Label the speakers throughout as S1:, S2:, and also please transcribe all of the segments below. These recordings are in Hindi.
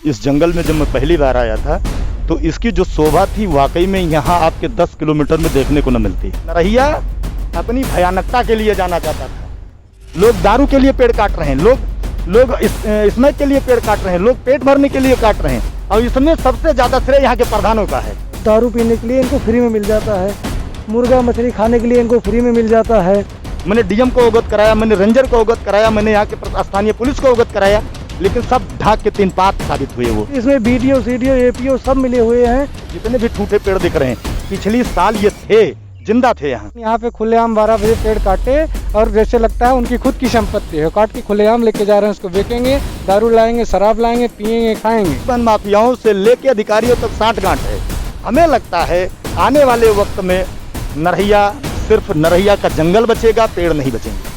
S1: इस जंगल में जब मैं पहली बार आया था तो इसकी जो शोभा थी वाकई में यहाँ आपके 10 किलोमीटर में देखने को न मिलती। नरहिया अपनी भयानकता के लिए जाना जाता था। लोग दारू के लिए पेड़ काट रहे हैं, लोग स्मैक के लिए पेड़ काट रहे हैं, लोग पेट भरने के लिए काट रहे हैं, और इसमें सबसे ज़्यादा श्रेय यहाँ के प्रधानों का है।
S2: दारू पीने के लिए इनको फ्री में मिल जाता है, मुर्गा मछली खाने के लिए इनको फ्री में मिल जाता है।
S1: मैंने डीएम को अवगत कराया, मैंने रेंजर को अवगत कराया, मैंने यहाँ के स्थानीय पुलिस को अवगत कराया, लेकिन सब ढाक के 3 पात साबित हुए। वो
S2: इसमें बीडीओ सीडीओ एपीओ सब मिले हुए हैं।
S1: जितने भी ठूठे पेड़ दिख रहे हैं पिछली साल ये थे, जिंदा थे।
S2: यहाँ पे खुलेआम 12 बजे पेड़ काटे और जैसे लगता है उनकी खुद की संपत्ति है, काट के खुलेआम लेके जा रहे हैं, उसको बेचेंगे, दारू लाएंगे, शराब लाएंगे, पियेंगे, खाएंगे।
S1: वन माफियाओं से लेके अधिकारियों तक साठगांठ है। हमें लगता है आने वाले वक्त में नरहिया सिर्फ नरहिया का जंगल बचेगा, पेड़ नहीं बचेंगे।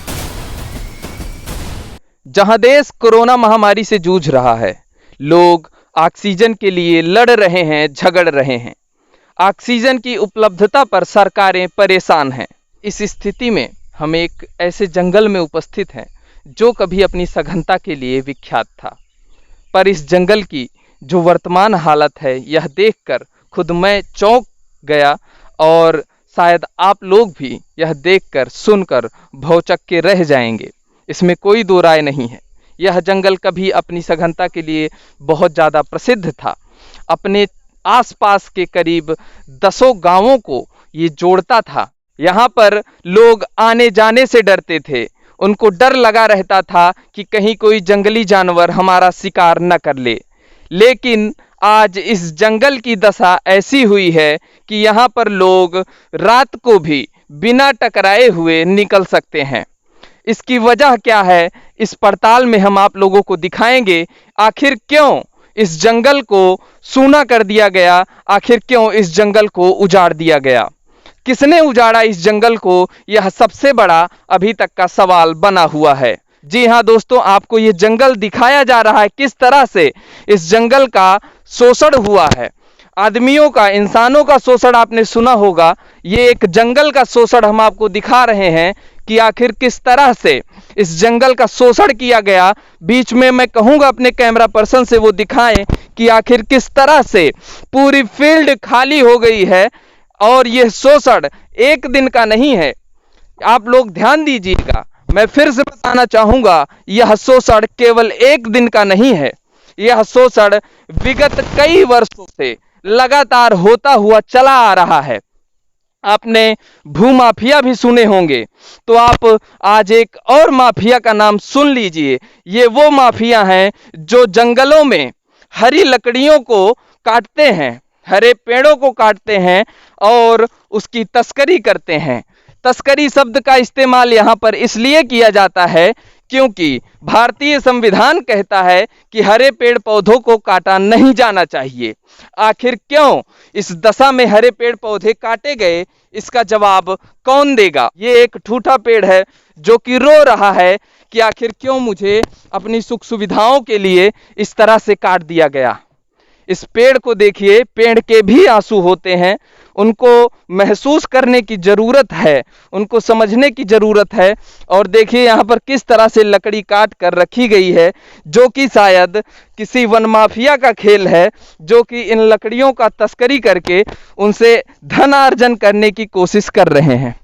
S3: जहां देश कोरोना महामारी से जूझ रहा है, लोग ऑक्सीजन के लिए लड़ रहे हैं, झगड़ रहे हैं। ऑक्सीजन की उपलब्धता पर सरकारें परेशान हैं। इस स्थिति में हम एक ऐसे जंगल में उपस्थित हैं जो कभी अपनी सघनता के लिए विख्यात था, पर इस जंगल की जो वर्तमान हालत है यह देखकर खुद मैं चौंक गया, और शायद आप लोग भी यह देखकर सुनकर भौचक के रह जाएंगे। इसमें कोई दो राय नहीं है। यह जंगल कभी अपनी सघनता के लिए बहुत ज़्यादा प्रसिद्ध था। अपने आसपास के करीब 10 गांवों को ये जोड़ता था। यहाँ पर लोग आने जाने से डरते थे। उनको डर लगा रहता था कि कहीं कोई जंगली जानवर हमारा शिकार न कर ले। लेकिन आज इस जंगल की दशा ऐसी हुई है कि यहाँ पर लोग रात को भी बिना टकराए हुए निकल सकते हैं। इसकी वजह क्या है, इस पड़ताल में हम आप लोगों को दिखाएंगे। आखिर क्यों इस जंगल को सूना कर दिया गया, आखिर क्यों इस जंगल को उजाड़ दिया गया, किसने उजाड़ा इस जंगल को, यह सबसे बड़ा अभी तक का सवाल बना हुआ है। जी हाँ दोस्तों, आपको ये जंगल दिखाया जा रहा है, किस तरह से इस जंगल का शोषण हुआ है। आदमियों का, इंसानों का शोषण आपने सुना होगा, ये एक जंगल का शोषण हम आपको दिखा रहे हैं कि आखिर किस तरह से इस जंगल का शोषण किया गया। बीच में मैं कहूँगा अपने कैमरा पर्सन से वो दिखाएं कि आखिर किस तरह से पूरी फील्ड खाली हो गई है, और यह शोषण एक दिन का नहीं है। आप लोग ध्यान दीजिएगा, मैं फिर से बताना चाहूँगा, यह शोषण केवल एक दिन का नहीं है। यह शोषण विगत कई वर्षों से लगातार होता हुआ चला आ रहा है। आपने भूमाफिया भी सुने होंगे, तो आप आज एक और माफिया का नाम सुन लीजिए। ये वो माफिया हैं जो जंगलों में हरी लकड़ियों को काटते हैं, हरे पेड़ों को काटते हैं और उसकी तस्करी करते हैं। तस्करी शब्द का इस्तेमाल यहाँ पर इसलिए किया जाता है क्योंकि भारतीय संविधान कहता है कि हरे पेड़ पौधों को काटा नहीं जाना चाहिए। आखिर क्यों इस दशा में हरे पेड़ पौधे काटे गए, इसका जवाब कौन देगा। ये एक ठूठा पेड़ है जो कि रो रहा है कि आखिर क्यों मुझे अपनी सुख सुविधाओं के लिए इस तरह से काट दिया गया। इस पेड़ को देखिए, पेड़ के भी आंसू होते हैं। उनको महसूस करने की ज़रूरत है, उनको समझने की ज़रूरत है। और देखिए यहाँ पर किस तरह से लकड़ी काट कर रखी गई है, जो कि शायद किसी वन माफिया का खेल है, जो कि इन लकड़ियों का तस्करी करके उनसे धनार्जन करने की कोशिश कर रहे हैं।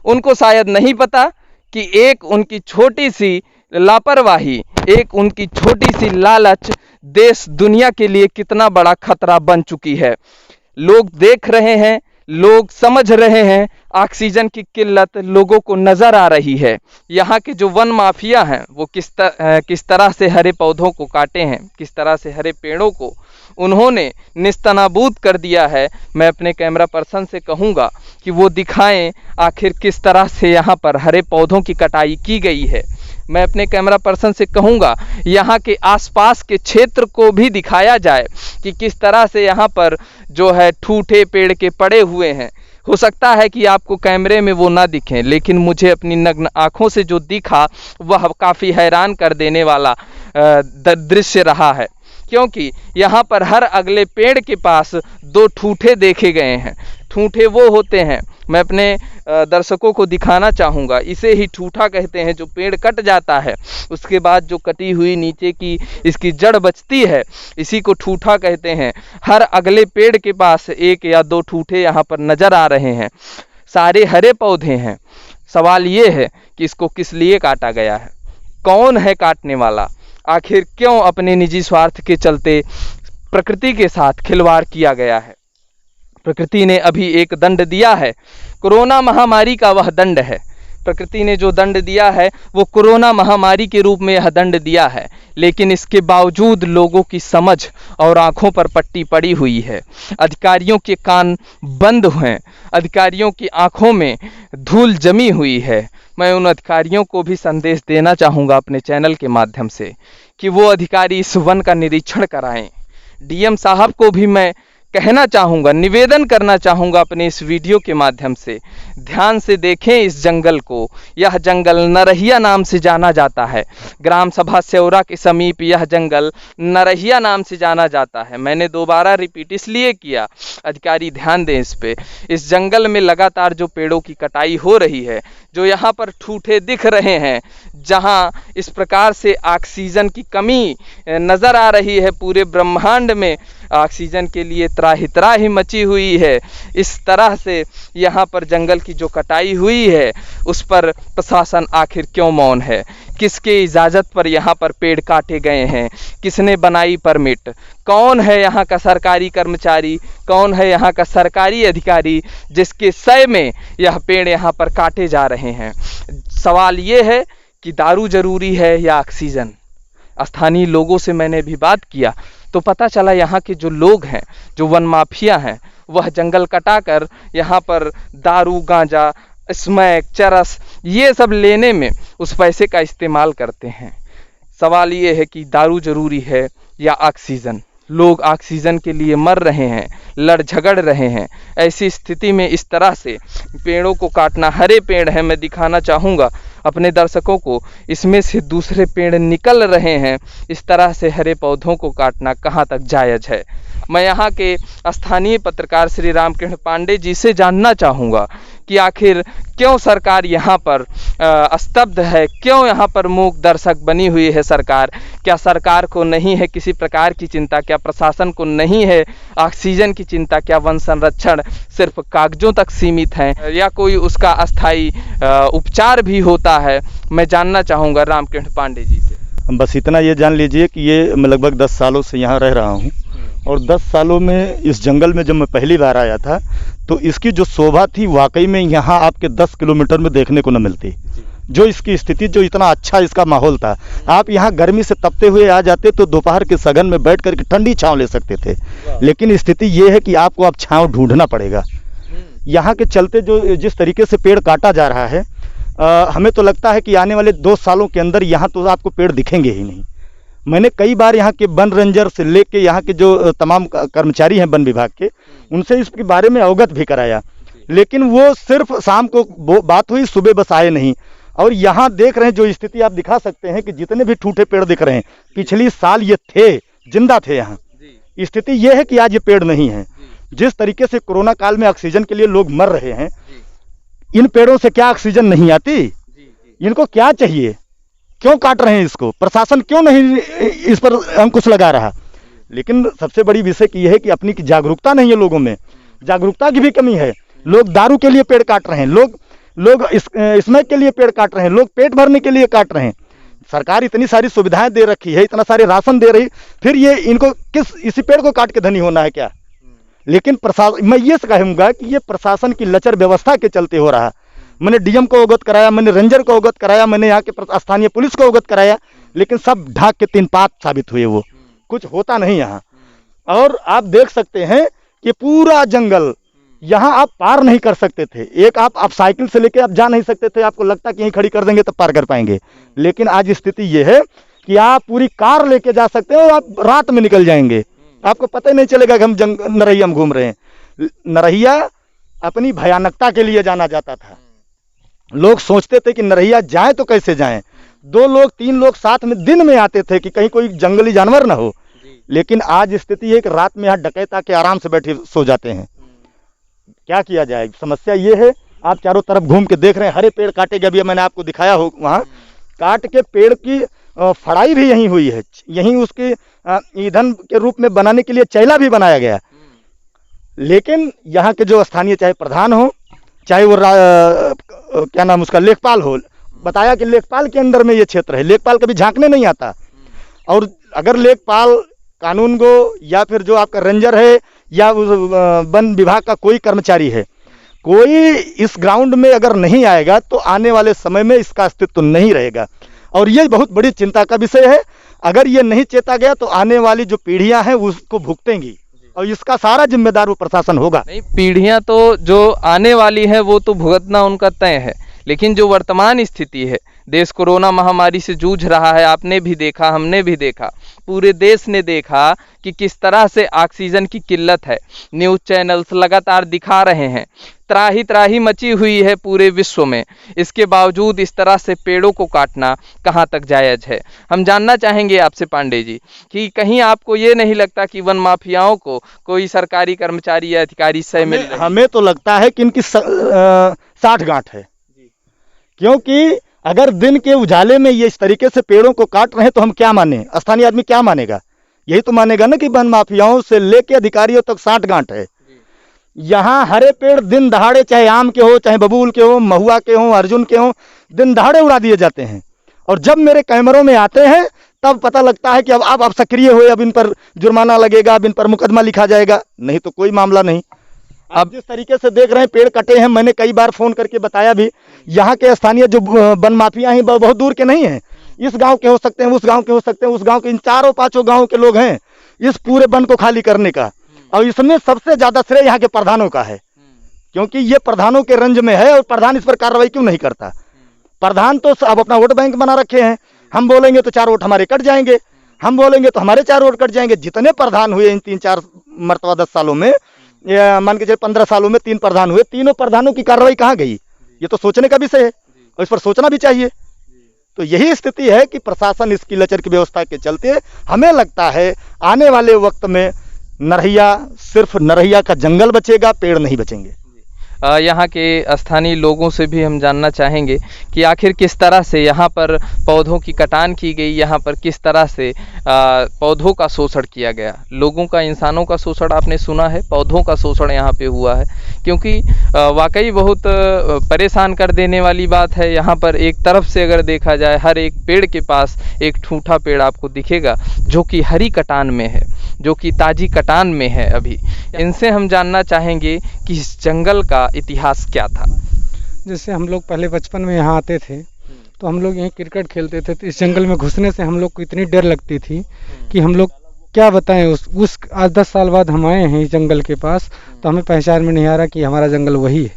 S3: उनको शायद नहीं पता कि एक उनकी छोटी सी लापरवाही, एक उनकी छोटी सी लालच देश दुनिया के लिए कितना बड़ा खतरा बन चुकी है। लोग देख रहे हैं, लोग समझ रहे हैं, ऑक्सीजन की किल्लत लोगों को नज़र आ रही है। यहाँ के जो वन माफिया हैं वो किस तरह से हरे पौधों को काटे हैं, किस तरह से हरे पेड़ों को उन्होंने निस्तनाबूद कर दिया है। मैं अपने कैमरा पर्सन से कहूँगा कि वो दिखाएं आखिर किस तरह से यहाँ पर हरे पौधों की कटाई की गई है। मैं अपने कैमरा पर्सन से कहूँगा यहाँ के आसपास के क्षेत्र को भी दिखाया जाए कि किस तरह से यहाँ पर जो है ठूठे पेड़ के पड़े हुए हैं। हो सकता है कि आपको कैमरे में वो ना दिखें, लेकिन मुझे अपनी नग्न आँखों से जो दिखा वह काफ़ी हैरान कर देने वाला दृश्य रहा है, क्योंकि यहाँ पर हर अगले पेड़ के पास 2 ठूठे देखे गए हैं। ठूठे वो होते हैं, मैं अपने दर्शकों को दिखाना चाहूँगा, इसे ही ठूठा कहते हैं। जो पेड़ कट जाता है उसके बाद जो कटी हुई नीचे की इसकी जड़ बचती है, इसी को ठूठा कहते हैं। हर अगले पेड़ के पास एक या दो ठूठे यहाँ पर नज़र आ रहे हैं। सारे हरे पौधे हैं। सवाल ये है कि इसको किस लिए काटा गया है, कौन है काटने वाला, आखिर क्यों अपने निजी स्वार्थ के चलते प्रकृति के साथ खिलवाड़ किया गया है। प्रकृति ने अभी एक दंड दिया है, कोरोना महामारी का वह दंड है। प्रकृति ने जो दंड दिया है वो कोरोना महामारी के रूप में यह दंड दिया है, लेकिन इसके बावजूद लोगों की समझ और आंखों पर पट्टी पड़ी हुई है। अधिकारियों के कान बंद हैं, अधिकारियों की आंखों में धूल जमी हुई है। मैं उन अधिकारियों को भी संदेश देना चाहूँगा अपने चैनल के माध्यम से कि वो अधिकारी इस वन का निरीक्षण कराएं। डीएम साहब को भी मैं कहना चाहूँगा, निवेदन करना चाहूँगा अपने इस वीडियो के माध्यम से, ध्यान से देखें इस जंगल को। यह जंगल नरहिया नाम से जाना जाता है। ग्राम सभा सेवरा के समीप यह जंगल नरहिया नाम से जाना जाता है। मैंने दोबारा रिपीट इसलिए किया, अधिकारी ध्यान दें इस पे। इस जंगल में लगातार जो पेड़ों की कटाई हो रही है, जो यहाँ पर ठूठे दिख रहे हैं, जहाँ इस प्रकार से ऑक्सीजन की कमी नज़र आ रही है, पूरे ब्रह्मांड में ऑक्सीजन के लिए त्राही मची हुई है, इस तरह से यहाँ पर जंगल की जो कटाई हुई है उस पर प्रशासन आखिर क्यों मौन है। किसके इजाज़त पर यहाँ पर पेड़ काटे गए हैं, किसने बनाई परमिट, कौन है यहाँ का सरकारी कर्मचारी, कौन है यहाँ का सरकारी अधिकारी जिसके सय में यह पेड़ यहाँ पर काटे जा रहे हैं। सवाल ये है कि दारू जरूरी है या ऑक्सीजन। स्थानीय लोगों से मैंने भी बात किया तो पता चला यहाँ के जो लोग हैं, जो वन माफिया हैं, वह जंगल कटाकर यहाँ पर दारू, गांजा, स्मैक, चरस ये सब लेने में उस पैसे का इस्तेमाल करते हैं। सवाल ये है कि दारू जरूरी है या ऑक्सीजन। लोग ऑक्सीजन के लिए मर रहे हैं, लड़ झगड़ रहे हैं। ऐसी स्थिति में इस तरह से पेड़ों को काटना, हरे पेड़ हैं, मैं दिखाना चाहूँगा अपने दर्शकों को, इसमें से दूसरे पेड़ निकल रहे हैं। इस तरह से हरे पौधों को काटना कहाँ तक जायज़ है। मैं यहाँ के स्थानीय पत्रकार श्री रामकृष्ण पांडे जी से जानना चाहूँगा कि आखिर क्यों सरकार यहाँ पर स्तब्ध है, क्यों यहाँ पर मूक दर्शक बनी हुई है सरकार। क्या सरकार को नहीं है किसी प्रकार की चिंता, क्या प्रशासन को नहीं है ऑक्सीजन की चिंता, क्या वन संरक्षण सिर्फ कागजों तक सीमित है या कोई उसका अस्थायी उपचार भी होता है। मैं जानना चाहूँगा रामकृष्ण पांडे जी से।
S1: बस इतना ये जान लीजिए कि ये मैं लगभग 10 सालों से यहाँ रह रहा हूँ और 10 सालों में इस जंगल में जब मैं पहली बार आया था तो इसकी जो शोभा थी वाकई में यहाँ आपके 10 किलोमीटर में देखने को न मिलती। जो इसकी स्थिति, जो इतना अच्छा इसका माहौल था, आप यहाँ गर्मी से तपते हुए आ जाते तो दोपहर के सघन में बैठ करके ठंडी छाँव ले सकते थे, लेकिन स्थिति ये है कि आपको अब छाँव ढूंढना पड़ेगा। यहाँ के चलते जो जिस तरीके से पेड़ काटा जा रहा है, हमें तो लगता है कि आने वाले 2 सालों के अंदर यहाँ तो आपको पेड़ दिखेंगे ही नहीं। मैंने कई बार यहाँ के वन रेंजर से लेके यहाँ के जो तमाम कर्मचारी हैं वन विभाग के, उनसे इसके बारे में अवगत भी कराया, लेकिन वो सिर्फ शाम को बात हुई, सुबह बस आए नहीं। और यहाँ देख रहे हैं जो स्थिति आप दिखा सकते हैं कि जितने भी ठूठे पेड़ दिख रहे हैं, पिछली साल ये थे, जिंदा थे यहाँ। स्थिति ये है कि आज ये पेड़ नहीं है। जिस तरीके से कोरोना काल में ऑक्सीजन के लिए लोग मर रहे हैं, इन पेड़ों से क्या ऑक्सीजन नहीं आती? इनको क्या चाहिए? क्यों काट रहे हैं इसको? प्रशासन क्यों नहीं इस पर अंकुश लगा रहा? लेकिन सबसे बड़ी विषय की यह है कि अपनी जागरूकता नहीं है लोगों में, जागरूकता की भी कमी है। लोग दारू के लिए पेड़ काट रहे हैं, लोग स्मैक के लिए पेड़ काट रहे हैं, लोग पेट भरने के लिए काट रहे हैं। सरकार इतनी सारी सुविधाएं दे रखी है, इतना सारे राशन दे रही, फिर ये इनको इसी पेड़ को काट के धनी होना है क्या? लेकिन प्रशासन, मैं ये कहूँगा कि ये प्रशासन की लचर व्यवस्था के चलते हो रहा। मैंने डीएम को अवगत कराया, मैंने रेंजर को अवगत कराया, मैंने यहाँ के स्थानीय पुलिस को अवगत कराया, लेकिन सब ढाक के 3 पात साबित हुए। वो कुछ होता नहीं यहाँ। और आप देख सकते हैं कि पूरा जंगल यहाँ आप पार नहीं कर सकते थे। एक आप साइकिल से लेके आप जा नहीं सकते थे, आपको लगता कि यहीं खड़ी कर देंगे तब पार कर पाएंगे। लेकिन आज स्थिति ये है कि आप पूरी कार लेके जा सकते हो और आप रात में निकल जाएंगे, आपको पता ही नहीं चलेगा कि हम नरहिया में घूम रहे हैं। नरहिया अपनी भयानकता के लिए जाना जाता था। लोग सोचते थे कि नरहिया जाए तो कैसे जाएं, 2 लोग 3 लोग साथ में दिन में आते थे कि कहीं कोई जंगली जानवर ना हो। लेकिन आज स्थिति है कि रात में यहाँ डकैत आके आराम से बैठे सो जाते हैं। क्या किया जाए? समस्या ये है, आप चारों तरफ घूम के देख रहे हैं, हरे पेड़ काटे गए। अभी मैंने आपको दिखाया हो, वहाँ काट के पेड़ की फड़ाई भी यहीं हुई है, यहीं उसके ईंधन के रूप में बनाने के लिए चैला भी बनाया गया। लेकिन यहाँ के जो स्थानीय, चाहे प्रधान हो, चाहे वो क्या नाम उसका, लेखपाल हो, बताया कि लेखपाल के अंदर में ये क्षेत्र है, लेखपाल कभी झांकने नहीं आता। और अगर लेखपाल, कानून गो, या फिर जो आपका रेंजर है, या वन विभाग का कोई कर्मचारी है, कोई इस ग्राउंड में अगर नहीं आएगा तो आने वाले समय में इसका अस्तित्व नहीं रहेगा। और ये बहुत बड़ी चिंता का विषय है। अगर ये नहीं चेता गया तो आने वाली जो पीढ़ियां हैं उसको भुगतेंगी, और इसका सारा जिम्मेदार वो प्रशासन होगा।
S3: नहीं, पीढ़ियां तो जो आने वाली हैं वो तो भुगतना उनका तय है, लेकिन जो वर्तमान स्थिति है, देश कोरोना महामारी से जूझ रहा है। आपने भी देखा, हमने भी देखा, पूरे देश ने देखा कि किस तरह से ऑक्सीजन की किल्लत है। न्यूज़ चैनल्स लगातार दिखा रहे हैं, त्राही त्राही मची हुई है पूरे विश्व में। इसके बावजूद इस तरह से पेड़ों को काटना कहाँ तक जायज़ है? हम जानना चाहेंगे आपसे पांडे जी कि कहीं आपको ये नहीं लगता कि वन माफियाओं को कोई सरकारी कर्मचारी या अधिकारी से मिल रहे हैं?
S1: हमें तो लगता है कि इनकी साठ गांठ है, क्योंकि अगर दिन के उजाले में ये इस तरीके से पेड़ों को काट रहे हैं तो हम क्या माने? स्थानीय आदमी क्या मानेगा? यही तो मानेगा ना कि वन माफियाओं से लेके अधिकारियों तक 60 गांठ है। यहाँ हरे पेड़ दिन दहाड़े, चाहे आम के हो, चाहे बबूल के हो, महुआ के हो, अर्जुन के हो, दिन दहाड़े उड़ा दिए जाते हैं। और जब मेरे कैमरों में आते हैं तब पता लगता है कि अब आप सक्रिय हुए, अब इन पर जुर्माना लगेगा, अब इन पर मुकदमा लिखा जाएगा। नहीं तो कोई मामला नहीं। अब जिस तरीके से देख रहे हैं पेड़ कटे हैं, मैंने कई बार फोन करके बताया भी, यहाँ के स्थानीय जो वन माफिया हैं बहुत दूर के नहीं हैं, इस गांव के हो सकते हैं, उस गांव के हो सकते हैं, उस गांव के, इन चारों पांचों गांव के लोग हैं इस पूरे वन को खाली करने का। और इसमें सबसे ज्यादा श्रेय यहाँ के प्रधानों का है, क्योंकि ये प्रधानों के रंज में है। और प्रधान इस पर कार्रवाई क्यों नहीं करता? प्रधान तो अब अपना वोट बैंक बना रखे हैं, हम बोलेंगे तो 4 वोट हमारे कट जाएंगे, हम बोलेंगे तो हमारे 4 वोट कट जाएंगे। जितने प्रधान हुए इन 3-4 मरतबा 10 सालों में, मान के चलिए 15 सालों में 3 प्रधान हुए, तीनों प्रधानों की कार्रवाई कहाँ गई? ये तो सोचने का विषय है, और इस पर सोचना भी चाहिए। तो यही स्थिति है कि प्रशासन इसकी लचर की व्यवस्था के चलते हमें लगता है आने वाले वक्त में नरहिया, सिर्फ नरहिया का जंगल बचेगा, पेड़ नहीं बचेंगे।
S3: यहाँ के स्थानीय लोगों से भी हम जानना चाहेंगे कि आखिर किस तरह से यहाँ पर पौधों की कटान की गई, यहाँ पर किस तरह से पौधों का शोषण किया गया। लोगों का, इंसानों का शोषण आपने सुना है, पौधों का शोषण यहाँ पे हुआ है, क्योंकि वाकई बहुत परेशान कर देने वाली बात है। यहाँ पर एक तरफ से अगर देखा जाए, हर एक पेड़ के पास एक ठूठा पेड़ आपको दिखेगा जो कि हरी कटान में है, जो कि ताज़ी कटान में है अभी। इनसे हम जानना चाहेंगे कि इस जंगल का इतिहास क्या था।
S2: जैसे हम लोग पहले बचपन में यहाँ आते थे तो हम लोग यहीं क्रिकेट खेलते थे, तो इस जंगल में घुसने से हम लोग को इतनी डर लगती थी कि हम लोग क्या बताएं। उस 8-10 साल बाद हम आए हैं इस जंगल के पास, तो हमें पहचान में नहीं आ रहा कि हमारा जंगल वही है।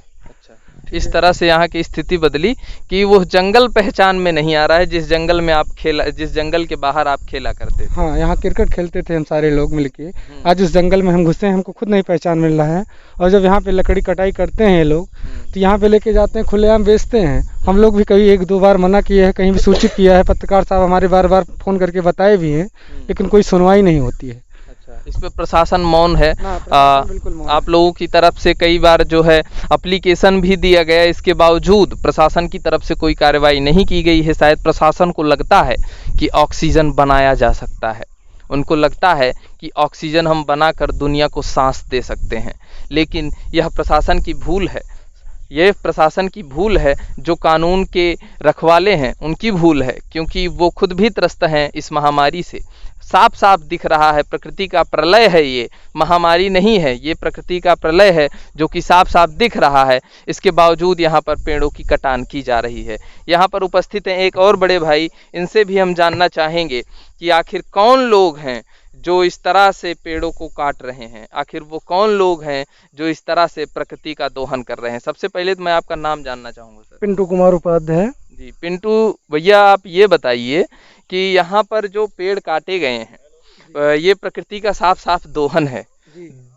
S3: इस तरह से यहाँ की स्थिति बदली कि वो जंगल पहचान में नहीं आ रहा है जिस जंगल में आप खेला, जिस जंगल के बाहर आप खेला करते थे।
S2: हाँ, यहाँ क्रिकेट खेलते थे हम सारे लोग मिलके। आज उस जंगल में हम घुसे हैं, हमको खुद नहीं पहचान मिल रहा है। और जब यहाँ पे लकड़ी कटाई करते हैं ये लोग, तो यहाँ पे लेके जाते हैं, खुलेआम बेचते हैं। हम लोग भी कभी 1-2 बार मना किए हैं, कहीं भी सूचित किया है, पत्रकार साहब हमारे बार फ़ोन करके बताए भी हैं, लेकिन कोई सुनवाई नहीं होती है।
S3: इस पे प्रशासन मौन है।
S2: बिल्कुल मौन।
S3: आप लोगों की तरफ से कई बार जो है एप्लीकेशन भी दिया गया, इसके बावजूद प्रशासन की तरफ से कोई कार्रवाई नहीं की गई है। शायद प्रशासन को लगता है कि ऑक्सीजन बनाया जा सकता है, उनको लगता है कि ऑक्सीजन हम बनाकर दुनिया को सांस दे सकते हैं, लेकिन यह प्रशासन की भूल है। ये प्रशासन की भूल है, जो कानून के रखवाले हैं उनकी भूल है, क्योंकि वो खुद भी त्रस्त हैं इस महामारी से। साफ साफ दिख रहा है, प्रकृति का प्रलय है, ये महामारी नहीं है, ये प्रकृति का प्रलय है जो कि साफ साफ दिख रहा है। इसके बावजूद यहाँ पर पेड़ों की कटान की जा रही है। यहाँ पर उपस्थित हैं एक और बड़े भाई, इनसे भी हम जानना चाहेंगे कि आखिर कौन लोग हैं जो इस तरह से पेड़ों को काट रहे हैं, आखिर वो कौन लोग हैं जो इस तरह से प्रकृति का दोहन कर रहे हैं। सबसे पहले तो मैं आपका नाम जानना चाहूँगा सर।
S2: पिंटू कुमार उपाध्याय।
S3: जी पिंटू भैया, आप ये बताइए कि यहाँ पर जो पेड़ काटे गए हैं, ये प्रकृति का साफ साफ दोहन है।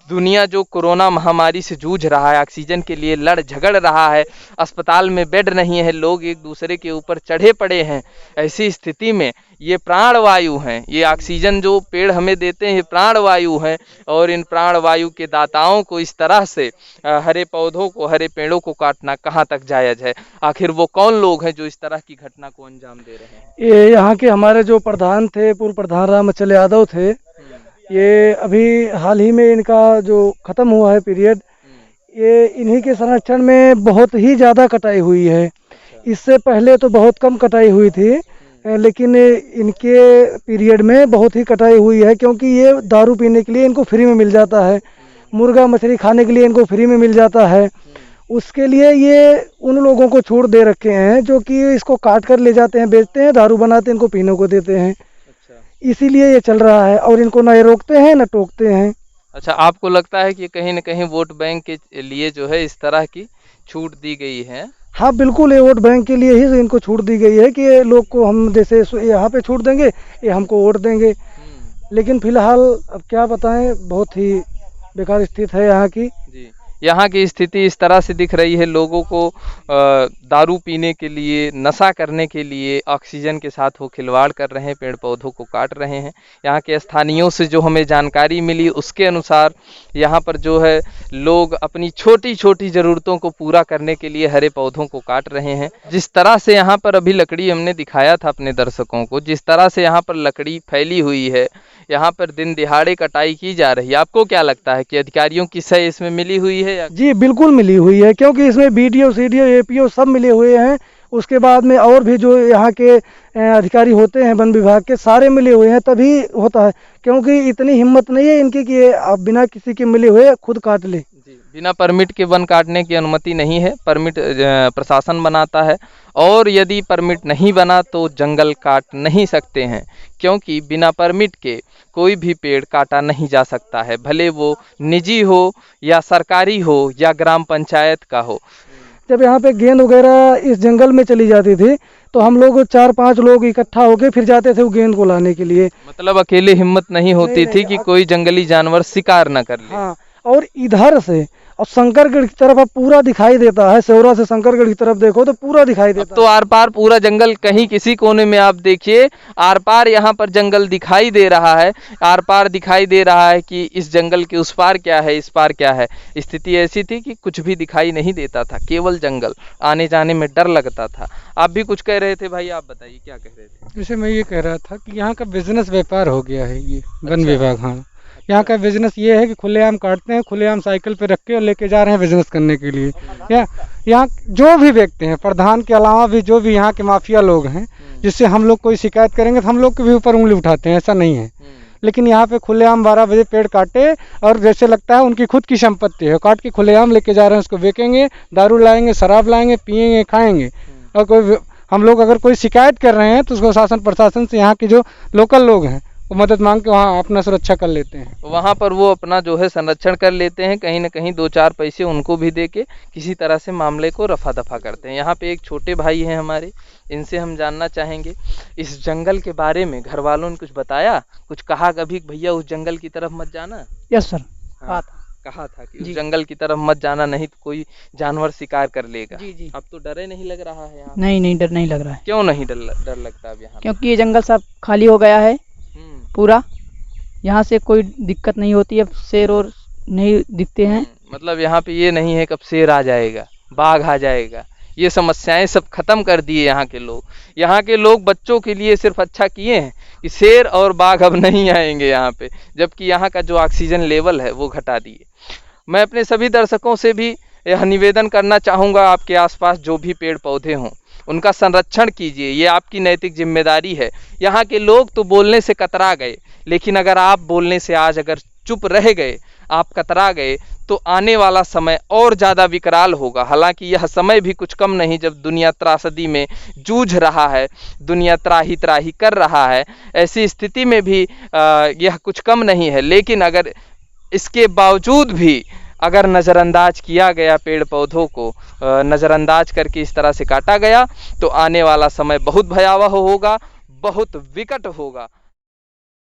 S3: दुनिया जो कोरोना महामारी से जूझ रहा है, ऑक्सीजन के लिए लड़ झगड़ रहा है, अस्पताल में बेड नहीं है, लोग एक दूसरे के ऊपर चढ़े पड़े हैं, ऐसी स्थिति में ये प्राणवायु हैं, ये ऑक्सीजन जो पेड़ हमें देते हैं प्राणवायु हैं, और इन प्राणवायु के दाताओं को इस तरह से हरे पौधों को, हरे पेड़ों को काटना कहाँ तक जायज़ है? आखिर वो कौन लोग हैं जो इस तरह की घटना को अंजाम दे रहे हैं?
S2: ये यहाँ के हमारे जो प्रधान थे, पूर्व प्रधान रामचल यादव थे, ये अभी हाल ही में इनका जो ख़त्म हुआ है पीरियड, ये इन्हीं के संरक्षण में बहुत ही ज़्यादा कटाई हुई है। इससे पहले तो बहुत कम कटाई हुई थी, लेकिन इनके पीरियड में बहुत ही कटाई हुई है, क्योंकि ये दारू पीने के लिए इनको फ्री में मिल जाता है, मुर्गा मछली खाने के लिए इनको फ्री में मिल जाता है। उसके लिए ये उन लोगों को छूट दे रखे हैं जो कि इसको काट कर ले जाते हैं, बेचते हैं, दारू बनाते हैं, इनको पीने को देते हैं। इसीलिए ये चल रहा है, और इनको ना ये रोकते हैं ना टोकते हैं।
S3: अच्छा, आपको लगता है कि कहीं न कहीं वोट बैंक के लिए जो है इस तरह की छूट दी गई है?
S2: हाँ बिल्कुल, ये वोट बैंक के लिए ही इनको छूट दी गई है कि ये लोग को हम जैसे यहाँ पे छूट देंगे, ये हमको वोट देंगे। लेकिन फिलहाल अब क्या बताएं, बहुत ही बेकार स्थिति है यहाँ की।
S3: जी, यहाँ की स्थिति इस तरह से दिख रही है, लोगों को दारू पीने के लिए, नशा करने के लिए ऑक्सीजन के साथ वो खिलवाड़ कर रहे हैं, पेड़ पौधों को काट रहे हैं। यहाँ के स्थानीयों से जो हमें जानकारी मिली उसके अनुसार यहाँ पर जो है लोग अपनी छोटी छोटी ज़रूरतों को पूरा करने के लिए हरे पौधों को काट रहे हैं। जिस तरह से यहाँ पर अभी लकड़ी हमने दिखाया था अपने दर्शकों को, जिस तरह से यहाँ पर लकड़ी फैली हुई है, यहाँ पर दिन दिहाड़े कटाई की जा रही है, आपको क्या लगता है कि अधिकारियों की सही इसमें मिली हुई है या?
S2: जी बिल्कुल मिली हुई है, क्योंकि इसमें BDO, CDO, APO सब मिले हुए हैं। उसके बाद में और भी जो यहाँ के अधिकारी होते हैं वन विभाग के, सारे मिले हुए हैं, तभी होता है। क्योंकि इतनी हिम्मत नहीं है इनकी कि आप बिना किसी के मिले हुए खुद काट ले।
S3: जी, बिना परमिट के वन काटने की अनुमति नहीं है, परमिट प्रशासन बनाता है, और यदि परमिट नहीं बना तो जंगल काट नहीं सकते हैं, क्योंकि बिना परमिट के कोई भी पेड़ काटा नहीं जा सकता है, भले वो निजी हो या सरकारी हो या ग्राम पंचायत का हो।
S2: जब यहाँ पे गेंद वगैरह इस जंगल में चली जाती थी तो हम लोग 4-5 लोग इकट्ठा होके फिर जाते थे वो गेंद को लाने के लिए।
S3: मतलब अकेले हिम्मत नहीं होती थी कि कोई जंगली जानवर शिकार न कर ले।
S2: हाँ, और इधर से और शंकरगढ़ की तरफ अब पूरा दिखाई देता है, सेवरा से शंकरगढ़ की तरफ देखो तो पूरा दिखाई देता है।
S3: तो आर पार पूरा जंगल, कहीं किसी कोने में आप देखिए आर पार यहाँ पर जंगल दिखाई दे रहा है, आर पार दिखाई दे रहा है कि इस जंगल के उस पार क्या है, इस पार क्या है। स्थिति ऐसी थी कि कुछ भी दिखाई नहीं देता था, केवल जंगल, आने जाने में डर लगता था। आप भी कुछ कह रहे थे भाई, आप बताइए क्या कह रहे थे?
S2: जैसे मैं ये कह रहा था कि यहाँ का बिजनेस व्यापार हो गया है ये वन विभाग। हाँ, यहाँ का बिजनेस ये है कि खुलेआम काटते हैं, खुलेआम साइकिल पे रख के और लेके जा रहे हैं बिजनेस करने के लिए। यहाँ जो भी व्यक्ति हैं, प्रधान के अलावा भी जो भी यहाँ के माफिया लोग हैं, जिससे हम लोग कोई शिकायत करेंगे तो हम लोग के भी ऊपर उंगली उठाते हैं, ऐसा नहीं है। लेकिन यहाँ पे खुलेआम 12 बजे पेड़ काटे और जैसे लगता है उनकी खुद की संपत्ति है, काट के खुलेआम लेके जा रहे हैं, उसको बेचेंगे, दारू लाएंगे, शराब लाएंगे, पियेंगे, खाएंगे। और कोई हम लोग अगर कोई शिकायत कर रहे हैं तो उसको शासन प्रशासन से यहाँ के जो लोकल लोग हैं वो मदद मांग के वहाँ अपना सुरक्षा कर लेते हैं।
S3: वहाँ पर वो अपना जो है संरक्षण कर लेते हैं, कहीं ना कहीं 2-4 पैसे उनको भी दे के किसी तरह से मामले को रफा दफा करते हैं। यहाँ पे एक छोटे भाई हैं हमारे, इनसे हम जानना चाहेंगे इस जंगल के बारे में। घर वालों ने कुछ बताया, कुछ कहा कभी भैया उस जंगल की तरफ मत जाना?
S2: यस सर,
S3: कहा था कि उस जंगल की तरफ मत जाना, नहीं तो कोई जानवर शिकार कर लेगा।
S4: जी।
S3: अब तो डर नहीं लग रहा है यहाँ?
S4: नहीं, डर नहीं लग रहा है।
S3: क्यों नहीं डर लगता अब यहाँ?
S4: क्योंकि ये जंगल सब खाली हो गया है पूरा, यहाँ से कोई दिक्कत नहीं होती, अब शेर और नहीं दिखते हैं।
S3: मतलब यहाँ पे ये नहीं है कब शेर आ जाएगा, बाघ आ जाएगा, ये समस्याएं सब खत्म कर दिए यहाँ के लोग। यहाँ के लोग बच्चों के लिए सिर्फ अच्छा किए हैं कि शेर और बाघ अब नहीं आएंगे यहाँ पे, जबकि यहाँ का जो ऑक्सीजन लेवल है वो घटा दिए। मैं अपने सभी दर्शकों से भी यह निवेदन करना चाहूँगा, आपके आसपास जो भी पेड़ पौधे हों उनका संरक्षण कीजिए, ये आपकी नैतिक जिम्मेदारी है। यहाँ के लोग तो बोलने से कतरा गए, लेकिन अगर आप बोलने से आज अगर चुप रह गए, आप कतरा गए, तो आने वाला समय और ज़्यादा विकराल होगा। हालांकि यह समय भी कुछ कम नहीं, जब दुनिया त्रासदी में जूझ रहा है, दुनिया त्राही त्राही कर रहा है, ऐसी स्थिति में भी यह कुछ कम नहीं है। लेकिन अगर इसके बावजूद भी अगर नज़रअंदाज किया गया, पेड़ पौधों को नज़रअंदाज करके इस तरह से काटा गया, तो आने वाला समय बहुत भयावह होगा, बहुत विकट होगा।